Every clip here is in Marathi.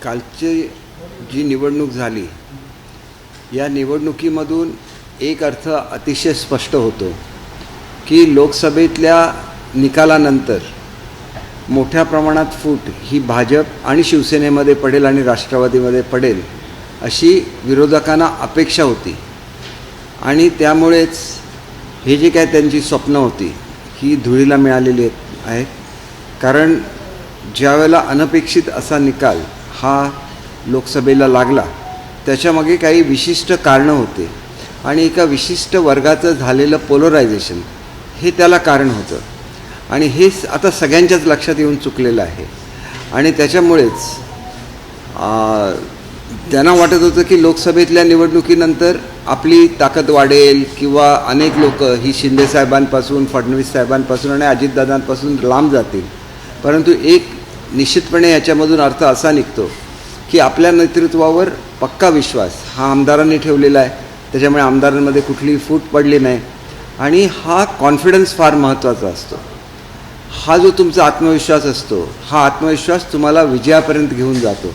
कालची जी निवडणूक झाली या निवडणुकीमधून एक अर्थ अतिशय स्पष्ट होतो की लोकसभेतल्या निकालानंतर मोठ्या प्रमाणात फूट ही भाजप आणि शिवसेनेमध्ये पडेल आणि राष्ट्रवादीमध्ये पडेल अशी विरोधकांना अपेक्षा होती आणि त्यामुळेच हे जे काय त्यांची स्वप्न होती ही धुळीला मिळालेली आहेत. कारण ज्यावेळेला अनपेक्षित असा निकाल हा लोकसभेला लागला त्याच्यामागे काही विशिष्ट कारणं होते आणि एका विशिष्ट वर्गाचं झालेलं पोलरायझेशन हे त्याला कारण होतं आणि हे आता सगळ्यांच्याच लक्षात येऊन चुकलेलं आहे आणि त्याच्यामुळेच त्यांना वाटत होतं की लोकसभेतल्या निवडणुकीनंतर आपली ताकद वाढेल किंवा अनेक लोक ही शिंदे साहेबांपासून फडणवीस साहेबांपासून आणि अजितदादांपासून लांब जातील. परंतु एक निश्चितपणे याच्यामधून अर्थ असा निघतो की आपल्या नेतृत्वावर पक्का विश्वास हा आमदारांनी ठेवलेला आहे. त्याच्यामुळे आमदारांमध्ये कुठलीही फूट पडली नाही आणि हा कॉन्फिडन्स फार महत्त्वाचा असतो. हा जो तुमचा आत्मविश्वास असतो हा आत्मविश्वास तुम्हाला विजयापर्यंत घेऊन जातो.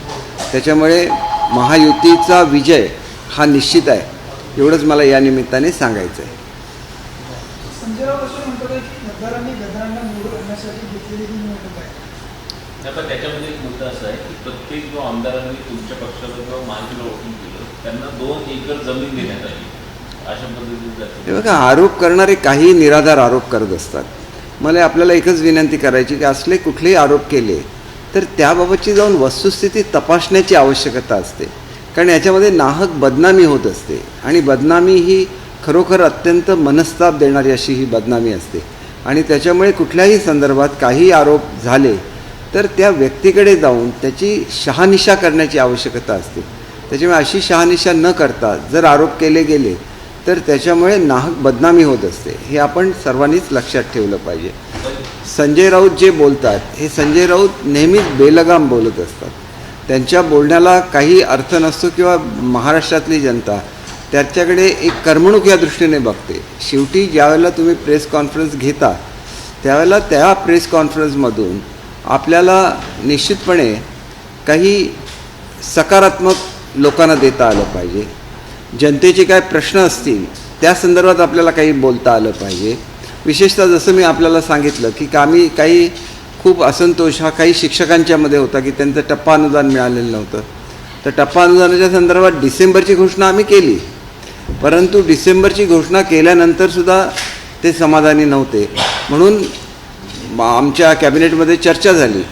त्याच्यामुळे महायुतीचा विजय हा निश्चित आहे एवढंच मला या निमित्ताने सांगायचं आहे. त्याच्यामध्ये एक मुद्दा असा आहे की प्रत्येक जो आमदारांनी तुमच्या पक्षाला किंवा महायुतीला वोटिंग केलं त्यांना 2 एकर जमीन देण्यात आली अशा पद्धतीने. बघा, आरोप करणारे काही निराधार आरोप करत असतात. मला आपल्याला एकच विनंती करायची की असले कुठलेही आरोप केले तर त्याबाबतची जाऊन वस्तुस्थिती तपासण्याची आवश्यकता असते. कारण याच्यामध्ये नाहक बदनामी होत असते आणि बदनामी ही खरोखर अत्यंत मनस्ताप देणारी अशी ही बदनामी असते आणि त्याच्यामुळे कुठल्याही संदर्भात काही आरोप झाले तर त्या व्यक्तीकडे जाऊन त्याची शहानिशा करण्याची आवश्यकता असते. त्याच्यामुळे अशी शहानिशा न करता जर आरोप केले गेले तर त्याच्यामुळे नाहक बदनामी होत असते. हे आपण सर्वांनीच लक्षात ठेवलं पाहिजे. संजय राऊत जे बोलतात हे संजय राऊत नेहमीच बेलगाम बोलत असतात. त्यांच्या बोलण्याला काही अर्थ नसतो किंवा महाराष्ट्रातली जनता त्याच्याकडे एक करमणूक या दृष्टीने बघते. शेवटी ज्यावेळेला तुम्ही प्रेस कॉन्फरन्स घेता त्यावेळेला त्या प्रेस कॉन्फरन्समधून आपल्याला निश्चितपणे काही सकारात्मक लोकांना देता आलं पाहिजे. जनतेचे काय प्रश्न असतील त्या संदर्भात आपल्याला काही बोलता आलं पाहिजे. विशेषतः जसं मी आपल्याला सांगितलं की काही खूप असंतोष हा काही शिक्षकांच्यामध्ये होता की त्यांचं टप्पा अनुदान मिळालेलं नव्हतं. तर टप्पा अनुदानाच्या संदर्भात डिसेंबरची घोषणा आम्ही केली, परंतु डिसेंबरची घोषणा केल्यानंतरसुद्धा ते समाधानी नव्हते. म्हणून आमच्या कॅबिनेटमध्ये चर्चा झाली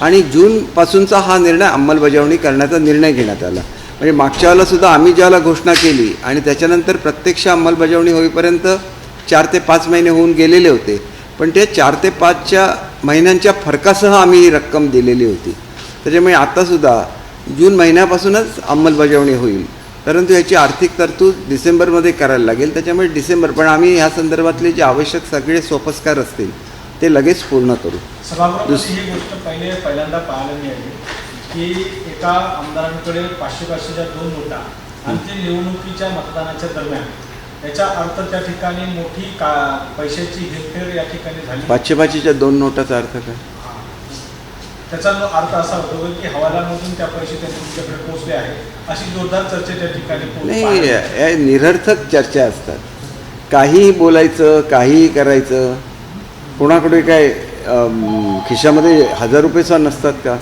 आणि जूनपासूनचा हा निर्णय अंमलबजावणी करण्याचा निर्णय घेण्यात आला. म्हणजे मागच्या वेळेलासुद्धा आम्ही ज्याला घोषणा केली आणि त्याच्यानंतर प्रत्यक्ष अंमलबजावणी होईपर्यंत 4 ते 5 महिने होऊन गेलेले होते, पण ते 4 ते 5 महिन्यांच्या फरकासह आम्ही ही रक्कम दिलेली होती. त्याच्यामुळे आत्तासुद्धा जून महिन्यापासूनच अंमलबजावणी होईल, परंतु याची आर्थिक तरतूद डिसेंबरमध्ये करायला लागेल. त्याच्यामुळे डिसेंबर पण आम्ही ह्या संदर्भातले जे आवश्यक सगळे सोपस्कार असतील ते लगेच पूर्ण करू. ही गोष्ट पहिल्यांदा पाहायला मिळाली की एका आमदारांकडे 500-500च्या 2 नोटा आणि ते निवडणुकीच्या मतदानाच्या दरम्यान याचा अर्थ त्या ठिकाणी मोठी पैशाची हेरफेर या ठिकाणी झाली. 500-500च्या 2 नोटाचा अर्थ काय? त्याचा अर्थ असा होतो की हवालामधून त्या पैसे त्यांनी तुमच्याकडे पोहोचले आहे अशी जोरदार चर्चा त्या ठिकाणी नाही. निरर्थक चर्चा असतात. काहीही बोलायचं, काहीही करायचं. कोणाकडे काय खिशामध्ये 1000 रुपये नसतात का?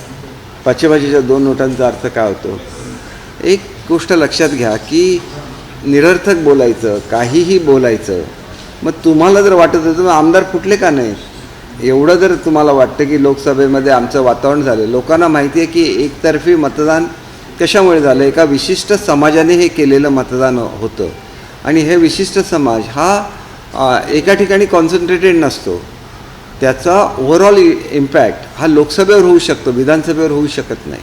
500-500च्या 2 नोटांचा अर्थ काय होतो? एक गोष्ट लक्षात घ्या की निरर्थक बोलायचं, काहीही बोलायचं. मग तुम्हाला जर वाटत होतं आमदार फुटले का नाही, एवढं जर तुम्हाला वाटतं की लोकसभेमध्ये आमचं वातावरण झालं, लोकांना माहिती आहे की एकतर्फी मतदान कशामुळे झालं, एका विशिष्ट समाजाने हे केलेलं मतदान होतं आणि हे विशिष्ट समाज हा एका ठिकाणी कॉन्सन्ट्रेटेड नसतो. त्याचा ओव्हरऑल इम्पॅक्ट हा लोकसभेवर होऊ शकतो, विधानसभेवर होऊ शकत नाही.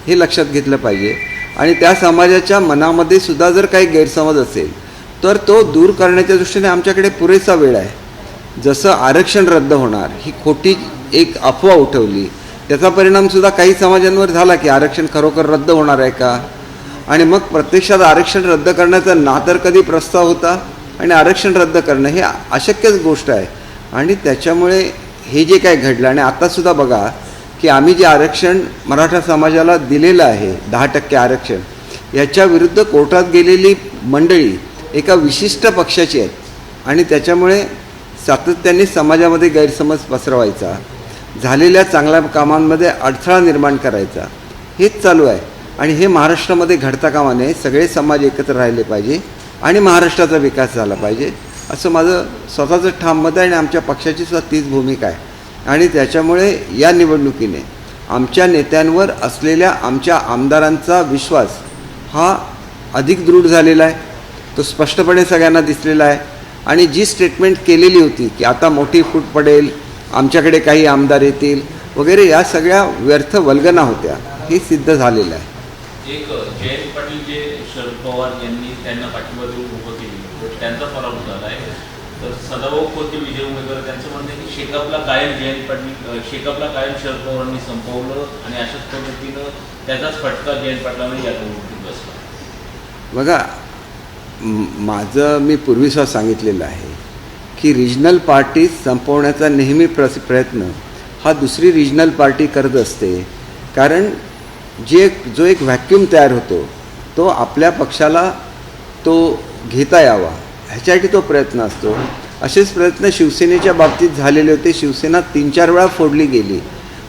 हे लक्षात घेतलं पाहिजे आणि त्या समाजाच्या मनामध्ये सुद्धा जर काही गैरसमज असेल तर तो दूर करण्याच्या दृष्टीने आमच्याकडे पुरेसा वेळ आहे. जसं आरक्षण रद्द होणार ही खोटी एक अफवा उठवली, त्याचा परिणामसुद्धा काही समाजांवर झाला की आरक्षण खरोखर रद्द होणार आहे का, आणि मग प्रत्यक्षात आरक्षण रद्द करण्याचा ना तर कधी प्रस्ताव होता आणि आरक्षण रद्द करणं हे अशक्यच गोष्ट आहे. आणि त्याच्यामुळे हे जे काय घडलं आणि आत्तासुद्धा बघा की आम्ही जे आरक्षण मराठा समाजाला दिलेलं आहे 10% आरक्षण, याच्या विरुद्ध कोर्टात गेलेली मंडळी एका विशिष्ट पक्षाची आहेत आणि त्याच्यामुळे सातत्याने समाजामध्ये गैरसमज पसरवायचा, झालेल्या चांगल्या कामांमध्ये अडथळा निर्माण करायचा, हेच चालू आहे. आणि हे महाराष्ट्रामध्ये घडता कामा नये. सगळे समाज एकत्र राहिले पाहिजे आणि महाराष्ट्राचा विकास झाला पाहिजे असं माझं स्वतःचं ठाम मत आहे आणि आमच्या पक्षाची सुद्धा तीच भूमिका आहे. आणि त्याच्यामुळे या निवडणुकीने आमच्या नेत्यांवर असलेल्या आमच्या आमदारांचा विश्वास हा अधिक दृढ झालेला आहे. तो स्पष्टपणे सगळ्यांना दिसलेला आहे. आणि जी स्टेटमेंट केलेली होती की आता मोठी फूट पडेल, आमच्याकडे काही आमदार येतील वगैरे, या सगळ्या व्यर्थ वल्गना होत्या. हे सिद्ध झालेलं आहे. एक जयंत पाटील जे शरद पवार यांनी त्यांना पाठिंबा देऊन उभं केली, त्यांचा पराभव झाला आहे. तर सदाभाऊ खोते विजय उमेदवार त्यांचं म्हणणं आहे की शेकापला कायम जयंत पाटील, शेकापला कायम शरद पवारांनी संपवलं आणि अशाच पद्धतीनं त्याचाच फटका जयंत पाटलांना या निवडणुकीत बसला. बघा, माझं मी पूर्वीसुद्धा सांगितलेलं आहे की रिजनल पार्टी संपवण्याचा नेहमी प्रयत्न हा दुसरी रिजनल पार्टी करत असते. कारण जो एक व्हॅक्यूम तयार होतो तो आपल्या पक्षाला तो घेता यावा ह्याच्यासाठी तो प्रयत्न असतो. असेच प्रयत्न शिवसेनेच्या बाबतीत झालेले होते. शिवसेना 3-4 वेळा फोडली गेली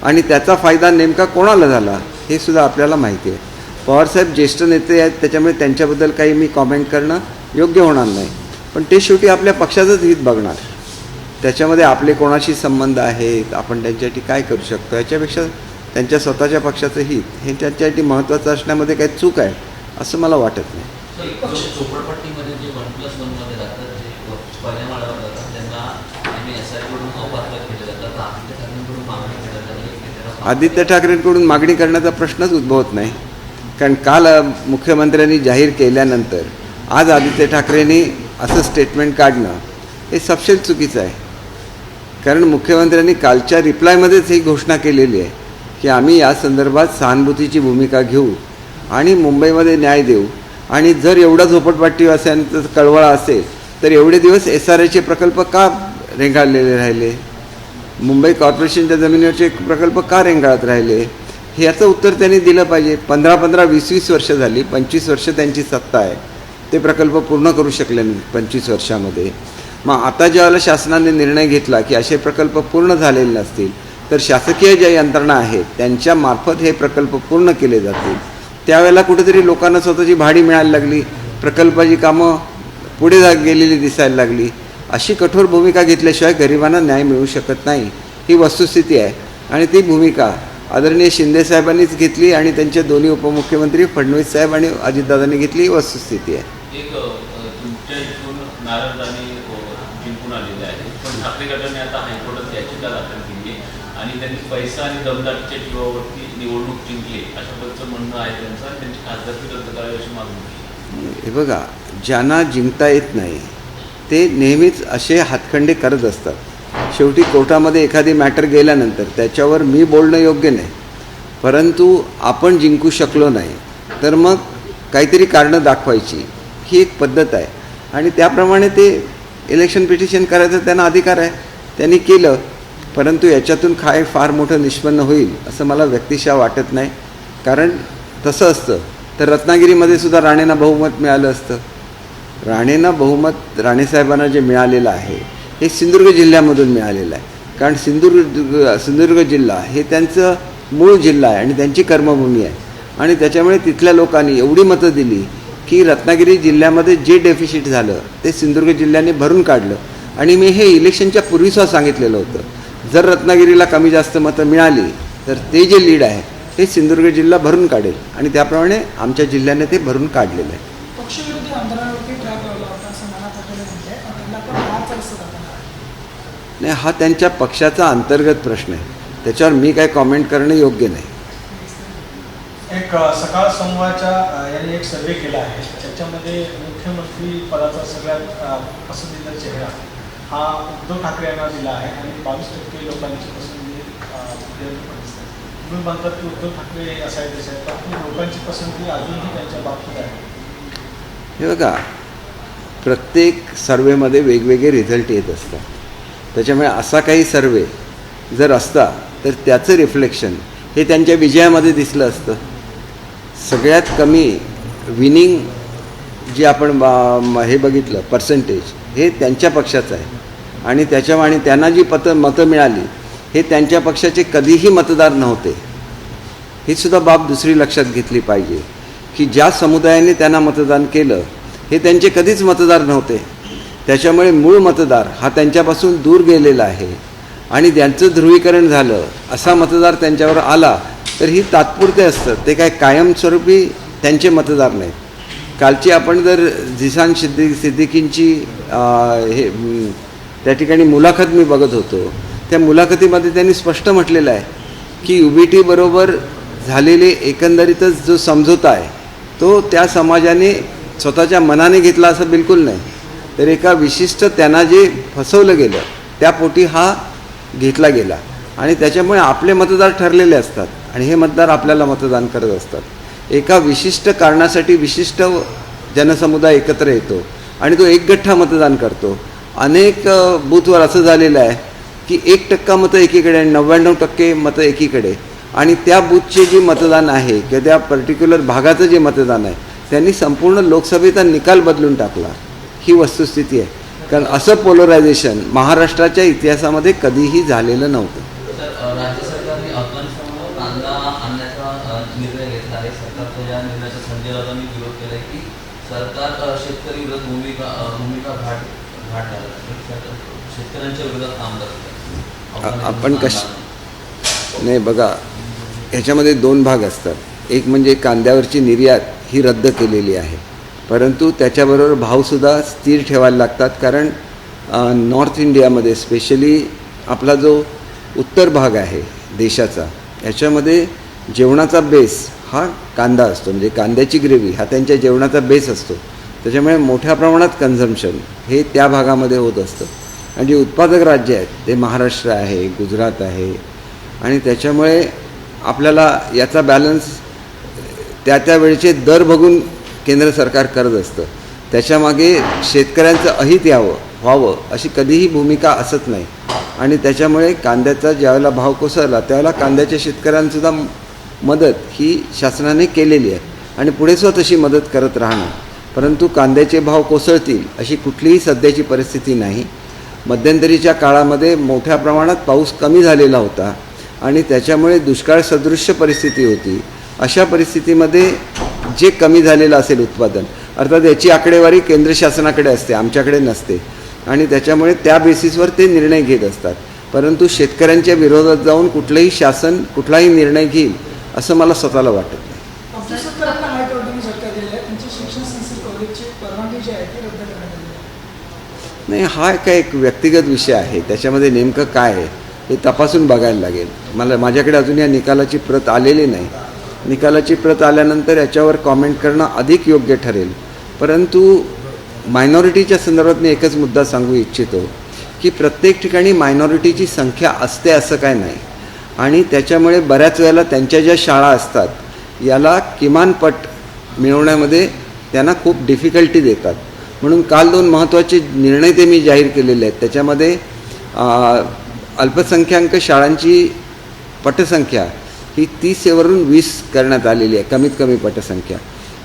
आणि त्याचा फायदा नेमका कोणाला झाला हे सुद्धा आपल्याला माहिती आहे. पवारसाहेब ज्येष्ठ नेते आहेत, त्याच्यामुळे त्यांच्याबद्दल काही मी कॉमेंट करणं योग्य होणार नाही. पण ते शेवटी आपल्या पक्षाचंच हित बघणार. त्याच्यामध्ये आपले कोणाशी संबंध आहेत, आपण त्यांच्यासाठी काय करू शकतो, याच्यापेक्षा त्यांच्या स्वतःच्या पक्षाचं हित हे त्यांच्यासाठी महत्त्वाचं असण्यामध्ये काही चूक आहे असं मला वाटत नाही. चोपडपट्टीमध्ये जे 1+1 राहतात, जे पहिल्या माळावर जातात, त्यांना आम्ही SR कडून अपात्र केले जातात. आदित्य ठाकरेंकडून मागणी केली जाते. आदित्य ठाकरेंकडून मागणी करण्याचा प्रश्नच उद्भवत नाही. कारण काल मुख्यमंत्र्यांनी जाहीर केल्यानंतर आज आदित्य ठाकरेंनी असं स्टेटमेंट काढणं हे सपशेल चुकीचं आहे. कारण मुख्यमंत्र्यांनी कालच्या रिप्लायमध्येच ही घोषणा केलेली आहे की आम्ही या संदर्भात सहानुभूतीची भूमिका घेऊ आणि मुंबईमध्ये न्याय देऊ. आणि जर एवढा झोपडपट्टीवासियांचा कळवळा असेल तर एवढे दिवस SRAचे प्रकल्प का रेंगाळलेले राहिले, मुंबई कॉर्पोरेशनच्या जमिनीवरचे प्रकल्प का रेंगाळत राहिले, हे याचं उत्तर त्यांनी दिलं पाहिजे. 15-15, 20-20 वर्ष झाली, 25 वर्ष त्यांची सत्ता आहे, ते प्रकल्प पूर्ण करू शकले नाही 25 वर्षामध्ये. मग आता ज्यावेळेला शासनाने निर्णय घेतला की असे प्रकल्प पूर्ण झालेले नसतील तर शासकीय ज्या यंत्रणा आहेत त्यांच्यामार्फत हे प्रकल्प पूर्ण केले जातील, त्यावेळेला कुठेतरी लोकांना स्वतःची भाडी मिळायला लागली, प्रकल्पाची कामं पुढे गेलेली दिसायला लागली. अशी कठोर भूमिका घेतल्याशिवाय गरिबांना न्याय मिळू शकत नाही, ही वस्तुस्थिती आहे. आणि ती भूमिका आदरणीय शिंदेसाहेबांनीच घेतली आणि त्यांचे दोन्ही उपमुख्यमंत्री फडणवीस साहेब आणि अजितदादांनी घेतली, ही वस्तुस्थिती आहे. एक तुमच्या इथून नाराज आणि जिंकून आलेले आहे, पण ठाकरे गटाने आता हायकोर्टात याचिका दाखल केली आहे आणि त्यांनी पैसा आणि दमदाटीच्या जीवावरती निवडणूक जिंकली अशा पद्धतीचं म्हणणं आहे त्यांचं आणि त्यांची खासदारकी रद्द करावी अशी मागणी केली. हे बघा, ज्यांना जिंकता येत नाही ते नेहमीच असे हातखंडे करत असतात. शेवटी कोर्टामध्ये एखादी मॅटर गेल्यानंतर त्याच्यावर मी बोलणं योग्य नाही, परंतु आपण जिंकू शकलो नाही तर मग काहीतरी कारणं दाखवायची ही एक पद्धत आहे आणि त्याप्रमाणे ते इलेक्शन पिटिशन करायचा त्यांना अधिकार आहे, त्यांनी केलं. परंतु याच्यातून काय फार मोठं निष्पन्न होईल असं मला व्यक्तिशः वाटत नाही. कारण तसं असतं तर रत्नागिरीमध्ये सुद्धा राणेंना बहुमत मिळालं असतं. राणेंना बहुमत राणेसाहेबांना जे मिळालेलं आहे हे सिंधुदुर्ग जिल्ह्यामधून मिळालेलं आहे. कारण सिंधुदुर्ग जिल्हा हे त्यांचं मूळ जिल्हा आहे आणि त्यांची कर्मभूमी आहे आणि त्याच्यामुळे तिथल्या लोकांनी एवढी मतं दिली की रत्नागिरी जिल्ह्यामध्ये जे डेफिसिट झालं ते सिंधुदुर्ग जिल्ह्याने भरून काढलं. आणि मी हे इलेक्शनच्या पूर्वीसुद्धा सांगितलेलं होतं, जर रत्नागिरीला कमी जास्त मतं मिळाली तर ते जे लीड आहे ते सिंधुदुर्ग जिल्हा भरून काढेल आणि त्याप्रमाणे आमच्या जिल्ह्याने ते भरून काढलेलं आहे. पक्षविरोधी आंदोलनावरती ट्रॅक लावला होता असं मला पटलं म्हणजे त्यांना पण हाच असं नाही, हा त्यांच्या पक्षाचा अंतर्गत प्रश्न आहे, त्याच्यावर मी काय कॉमेंट करणं योग्य नाही. एक सकाळ समूहाच्या यांनी एक सर्वे केला आहे, त्याच्यामध्ये मुख्यमंत्री पदाचा सगळ्यात पसंतीचा चेहरा हा उद्धव ठाकरे यांना दिला आहे आणि 22% लोकांची पसंती तुम्ही म्हणतात की उद्धव ठाकरे हे असायचे आहेत, पण लोकांची पसंती अजूनही त्यांच्या बाबतीत आहे. हे बघा, प्रत्येक सर्वेमध्ये वेगवेगळे रिझल्ट येत असतात. त्याच्यामुळे असा काही सर्वे जर असता तर त्याचं रिफ्लेक्शन हे त्यांच्या विजयामध्ये दिसलं असतं. सगळ्यात कमी विनिंग जे आपण हे बघितलं पर्सेंटेज हे त्यांच्या पक्षाचं आहे आणि आणि त्यांना जी मतं मिळाली हे त्यांच्या पक्षाचे कधीही मतदार नव्हते. ही सुद्धा बाब दुसरी लक्षात घेतली पाहिजे की ज्या समुदायाने त्यांना मतदान केलं हे त्यांचे कधीच मतदार नव्हते. त्याच्यामुळे मूळ मतदार हा त्यांच्यापासून दूर गेलेला आहे आणि ज्यांचं ध्रुवीकरण झालं असा मतदार त्यांच्यावर आला तर ही तात्पुरते असतं, ते काय कायमस्वरूपी त्यांचे मतदार नाहीत. कालची आपण जर झिसान सिद्दीकींची त्या ठिकाणी मुलाखत मी बघत होतो, त्या मुलाखतीमध्ये त्यांनी स्पष्ट म्हटलेलं आहे की UBT बरोबर झालेले एकंदरीतच जो समझोता आहे तो त्या समाजाने स्वतःच्या मनाने घेतला असं बिलकुल नाही, तर एका विशिष्ट त्यांना जे फसवलं गेलं त्यापोटी हा घेतला गेला आणि त्याच्यामुळे आपले मतदार ठरलेले असतात आणि हे मतदार आपल्याला मतदान करत असतात. एका विशिष्ट कारणासाठी विशिष्ट जनसमुदाय एकत्र येतो आणि तो एकगठ्ठा मतदान करतो. अनेक बूथवर असं झालेलं आहे की 1% मतं एकीकडे आणि 99% मतं एकीकडे आणि त्या बूथचे जे मतदान आहे किंवा त्या पर्टिक्युलर भागाचं जे मतदान आहे त्यांनी संपूर्ण लोकसभेचा निकाल बदलून टाकला. ही वस्तुस्थिती आहे. कारण असं पोलरायझेशन महाराष्ट्राच्या इतिहासामध्ये कधीही झालेलं नव्हतं. तर राज्य सरकारने अफगाणिस्तानला कांदा आणण्याचा निर्णय घेतला आहे. सरकारच्या या निर्णयाचा संजय राऊतांनी विरोध केला आहे की सरकार शेतकरी विरोध भूमिका घाट शेतकऱ्यांच्या विरोधात काम करत. आपण नाही बघा, ह्याच्यामध्ये 2 भाग असतात. एक म्हणजे कांद्यावरची निर्यात ही रद्द केलेली आहे, परंतु त्याच्याबरोबर भावसुद्धा स्थिर ठेवायला लागतात. कारण नॉर्थ इंडियामध्ये स्पेशली आपला जो उत्तर भाग आहे देशाचा याच्यामध्ये जेवणाचा बेस हा कांदा असतो, म्हणजे कांद्याची ग्रेव्ही हा त्यांच्या जेवणाचा बेस असतो. त्याच्यामुळे मोठ्या प्रमाणात कन्झम्पशन हे त्या भागामध्ये होत असतं आणि जे उत्पादक राज्य आहेत ते महाराष्ट्र आहे, गुजरात आहे आणि त्याच्यामुळे आपल्याला याचा बॅलन्स त्या वेळेचे दर बघून केंद्र सरकार करत असतं. त्याच्यामागे शेतकऱ्यांचं अहित व्हावं अशी कधीही भूमिका असत नाही आणि त्याच्यामुळे कांद्याचा ज्यावेळेला भाव कोसळला त्यावेळेला कांद्याच्या शेतकऱ्यांसुद्धा मदत ही शासनाने केलेली आहे आणि पुढेसुद्धा तशी मदत करत राहणार. परंतु कांद्याचे भाव कोसळतील अशी कुठलीही सध्याची परिस्थिती नाही. मध्यंतरीच्या काळामध्ये मोठ्या प्रमाणात पाऊस कमी झालेला होता आणि त्याच्यामुळे दुष्काळ सदृश्य परिस्थिती होती. अशा परिस्थितीमध्ये जे कमी झालेलं असेल उत्पादन, अर्थात याची आकडेवारी केंद्र शासनाकडे असते, आमच्याकडे नसते आणि त्याच्यामुळे त्या बेसिसवर ते निर्णय घेत असतात. परंतु शेतकऱ्यांच्या विरोधात जाऊन कुठलंही शासन कुठलाही निर्णय घेईल असं मला स्वतःला वाटत नाही. आपल्या शेतकऱ्यांना हायकोर्टाने झटका दिलेला आहे, त्यांची शिक्षण संस्था कॉलेजची परवानगी जी आहे ती रद्द करण्यात आली आहे. नाही, हा काय एक व्यक्तिगत विषय आहे, त्याच्यामध्ये नेमकं काय आहे हे तपासून बघायला लागेल. माझ्याकडे अजून या निकालाची प्रत आलेली नाही. निकालाची प्रत आल्यानंतर याच्यावर कॉमेंट करणं अधिक योग्य ठरेल. परंतु मायनॉरिटीच्या संदर्भात मी एकच मुद्दा सांगू इच्छितो की प्रत्येक ठिकाणी मायनॉरिटीची संख्या असते असं काय नाही आणि त्याच्यामुळे बऱ्याच वेळेला त्यांच्या ज्या शाळा असतात याला किमान पट मिळवण्यामध्ये त्यांना खूप डिफिकल्टी देतात. म्हणून काल 2 महत्त्वाचे निर्णय ते मी जाहीर केलेले आहेत. त्याच्यामध्ये अल्पसंख्याक शाळांची पटसंख्या ही 30 वरून 20 करण्यात आलेली आहे, कमीत कमी पटसंख्या.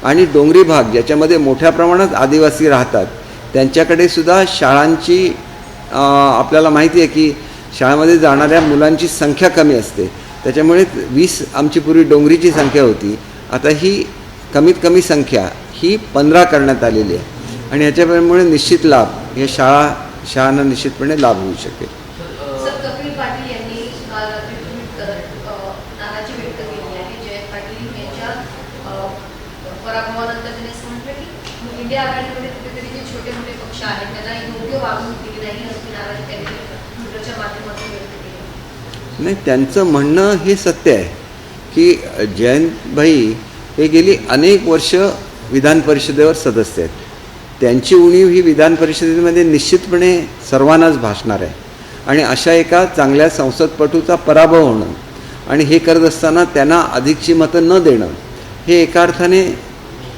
आणि डोंगरी भाग ज्याच्यामध्ये मोठ्या प्रमाणात आदिवासी राहतात त्यांच्याकडे सुद्धा शाळांची आपल्याला माहिती आहे की शाळेमध्ये जाणाऱ्या मुलांची संख्या कमी असते. त्याच्यामुळे 20 आमची पूर्वी डोंगरीची संख्या होती, आता ही कमीत कमी संख्या ही 15 करण्यात आलेली आहे आणि ह्याच्यामुळे निश्चित लाभ या शाळांना निश्चितपणे लाभ होऊ शकेल. सर, कपिल पाटील यांनी काल रात्री ट्विट करत नाराजी व्यक्त केली आहे. जयंत पाटील यांच्या पराभवानंतर त्यांनी असं म्हटलं की इंडिया आघाडीमध्ये कुठेतरी जे छोटे मोठे पक्ष आहेत त्यांना योग्य वागणूक दिली नाही अशी नाराजी त्यांनी ट्विटरच्या माध्यमातून व्यक्त केली. नाही, त्यांचं म्हणणं हे सत्य आहे की जयंतभाई हे गेली अनेक वर्ष विधान परिषदेवर सदस्य आहेत. त्यांची उणीव ही विधान परिषदेमध्ये निश्चितपणे सर्वांनाच भासणार आहे आणि अशा एका चांगल्या संसदपटूचा पराभव होणं आणि हे करत असताना त्यांना अधिकची मतं न देणं हे एका अर्थाने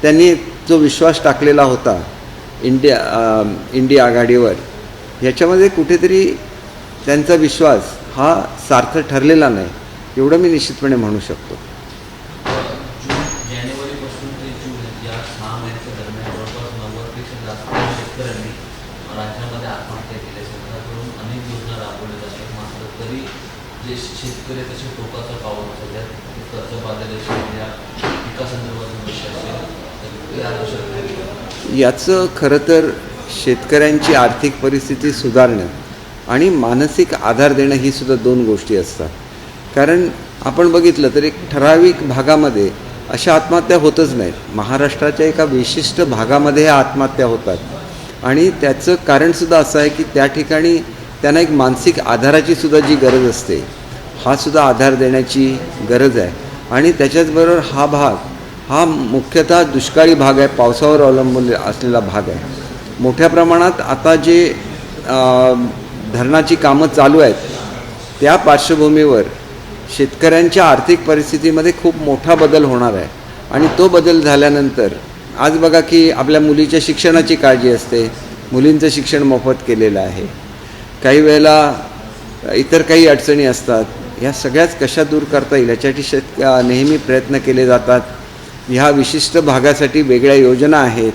त्यांनी जो विश्वास टाकलेला होता इंडिया आघाडीवर, ह्याच्यामध्ये कुठेतरी त्यांचा विश्वास हा सार्थ ठरलेला नाही, एवढं मी निश्चितपणे म्हणू शकतो. जानेवारीपासून ते जून या 6 महिन्याच्या दरम्यान जवळपास 90पेक्षा जास्त शेतकऱ्यांनी राज्यामध्ये आत्महत्या केल्या. सरकारकडून अनेक योजना राबवल्या जातात, मात्र तरी जे शेतकरी तसे टोकाचा पाऊल उचलल्यात. कर्जबाजारी असेल, या पिकासंदर्भातील विषय असेल, तर या विषयात याचं खरं तर शेतकऱ्यांची आर्थिक परिस्थिती सुधारणं आणि मानसिक आधार देणं ही सुद्धा 2 गोष्टी असतात. कारण आपण बघितलं तर एक ठराविक भागामध्ये अशा आत्महत्या होतच नाहीत. महाराष्ट्राच्या एका विशिष्ट भागामध्ये ह्या आत्महत्या होतात आणि त्याचं कारणसुद्धा असं आहे की त्या ठिकाणी त्यांना एक मानसिक आधाराची सुद्धा जी गरज असते, हा सुद्धा आधार देण्याची गरज आहे. आणि त्याच्याचबरोबर हा भाग हा मुख्यतः दुष्काळी भाग आहे, पावसावर अवलंबून असलेला भाग आहे. मोठ्या प्रमाणात आता जे धरणाची कामं चालू आहेत त्या पार्श्वभूमीवर शेतकऱ्यांच्या आर्थिक परिस्थितीमध्ये खूप मोठा बदल होणार आहे. आणि तो बदल झाल्यानंतर आज बघा की आपल्या मुलीच्या शिक्षणाची काळजी असते, मुलींचं शिक्षण मोफत केलेलं आहे. काही वेळेला इतर काही अडचणी असतात, ह्या सगळ्याच कशा दूर करता येईल याच्यासाठी नेहमी प्रयत्न केले जातात. ह्या विशिष्ट भागासाठी वेगळ्या योजना आहेत.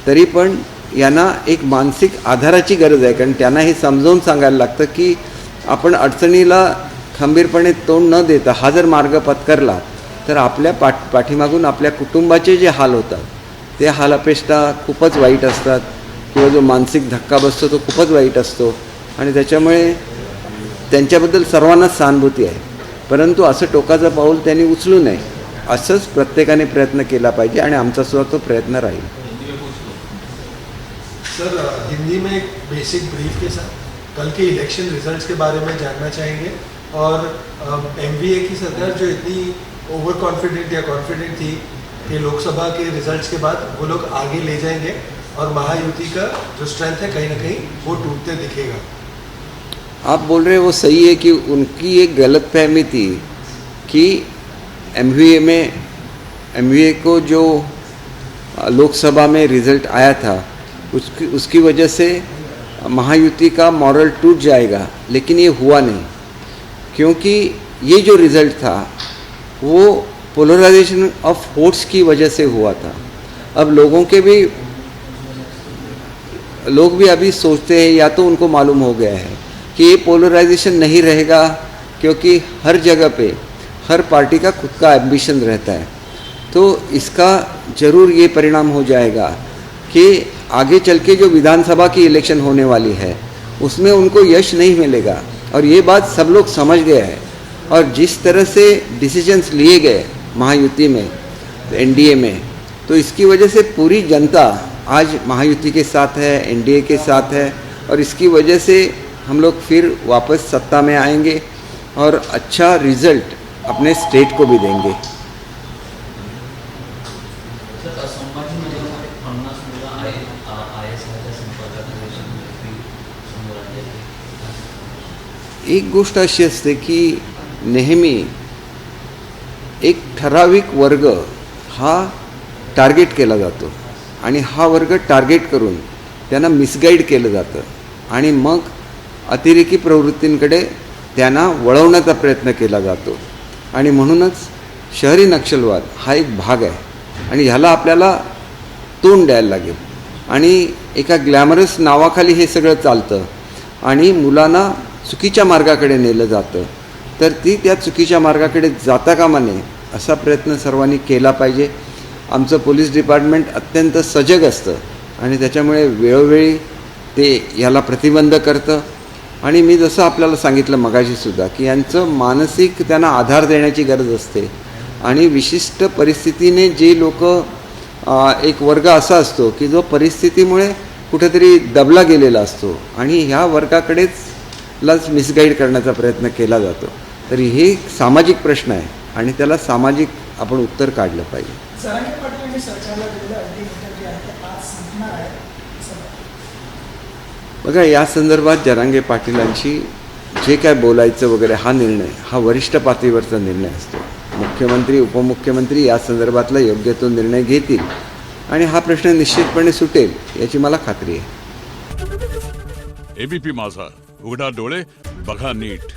तरी पण यांना एक मानसिक आधाराची गरज आहे, कारण त्यांना हे समजावून सांगायला लागतं की आपण अडचणीला खंबीरपणे तोंड न देता हा जर मार्ग पत्करला तर आपल्या पाठीमागून आपल्या कुटुंबाचे जे हाल होतात ते हालापेक्षा खूपच वाईट असतात, किंवा जो मानसिक धक्का बसतो तो खूपच वाईट असतो. आणि त्याच्यामुळे त्यांच्याबद्दल सर्वांनाच सहानुभूती आहे. परंतु असं टोकाचं पाऊल त्यांनी उचलू नये, असंच प्रत्येकाने प्रयत्न केला पाहिजे आणि आमचा सुद्धा तो प्रयत्न राहील. सर, हिंदी में एक बेसिक ब्रीफ के साथ कल के इलेक्शन रिजल्ट्स के बारे में जानना चाहेंगे. और MVA की सरकार जो इतनी ओवर कॉन्फिडेंट या कॉन्फिडेंट थी कि लोकसभा के रिजल्ट्स के बाद वो लोग आगे ले जाएंगे और महायुति का जो स्ट्रेंथ है कहीं ना कहीं वो टूटते दिखेगा. आप बोल रहे हैं वो सही है कि उनकी एक गलतफहमी थी कि MVA को जो लोकसभा में रिज़ल्ट आया था उसकी वजह से महायुति का मॉरल टूट जाएगा, लेकिन ये हुआ नहीं. क्योंकि ये जो रिज़ल्ट था वो पोलराइजेशन ऑफ वोट्स की वजह से हुआ था. अब लोग भी अभी सोचते हैं, या तो उनको मालूम हो गया है कि ये पोलराइजेशन नहीं रहेगा, क्योंकि हर जगह पे हर पार्टी का खुद का एम्बिशन रहता है. तो इसका ज़रूर ये परिणाम हो जाएगा कि आगे चल के जो विधानसभा की इलेक्शन होने वाली है उसमें उनको यश नहीं मिलेगा. और ये बात सब लोग समझ गए हैं. और जिस तरह से डिसीजंस लिए गए महायुति में, NDA में, तो इसकी वजह से पूरी जनता आज महायुति के साथ है, NDA के साथ है. और इसकी वजह से हम लोग फिर वापस सत्ता में आएंगे और अच्छा रिज़ल्ट अपने स्टेट को भी देंगे. सर, संभाजीनगरमध्ये 50 मुलं ISIच्या संपर्कात आल्याची समोर आली आहे. एक गोष्ट अशी असते की नेहमी एक ठराविक वर्ग हा टार्गेट केला जातो आणि हा वर्ग टार्गेट करून त्यांना मिसगाईड केलं जातं आणि मग अतिरेकी प्रवृत्तींकडे त्यांना वळवण्याचा प्रयत्न केला जातो. आणि म्हणूनच शहरी नक्षलवाद हा एक भाग आहे आणि ह्याला आपल्याला तोंड द्यायला लागेल. आणि एका ग्लॅमरस नावाखाली हे सगळं चालतं आणि मुलांना चुकीच्या मार्गाकडे नेलं जातं. तर ती त्या चुकीच्या मार्गाकडे जाता कामा नये असा प्रयत्न सर्वांनी केला पाहिजे. आमचं पोलीस डिपार्टमेंट अत्यंत सजग असतं आणि त्याच्यामुळे वेळोवेळी ते याला प्रतिबंध करतं. आणि मी जसं आपल्याला सांगितलं मगाशीसुद्धा की यांचं मानसिक त्यांना आधार देण्याची गरज असते. आणि विशिष्ट परिस्थितीने जे लोक एक वर्ग असा असतो की जो परिस्थितीमुळे कुठेतरी दबला गेलेला असतो आणि ह्या वर्गाकडेच मिसगाईड करण्याचा प्रयत्न केला जातो. तरी हे एक सामाजिक प्रश्न आहे आणि त्याला सामाजिक आपण उत्तर काढलं पाहिजे. जरांगे पाटील यांनी सरकारला दिलेलं अल्टिमेटम जे आहे ते आज संपणार आहे. बघा, या संदर्भात जरांगे पाटीलांची जे काय बोलायचं वगैरे हा निर्णय हा वरिष्ठ पातळीवरचा निर्णय असतो. मुख्यमंत्री उपमुख्यमंत्री या संदर्भातला योग्य तो निर्णय घेतील आणि हा प्रश्न निश्चितपणे सुटेल याची मला खात्री आहे. ABP माझा, उघडा डोळे बघा नीट.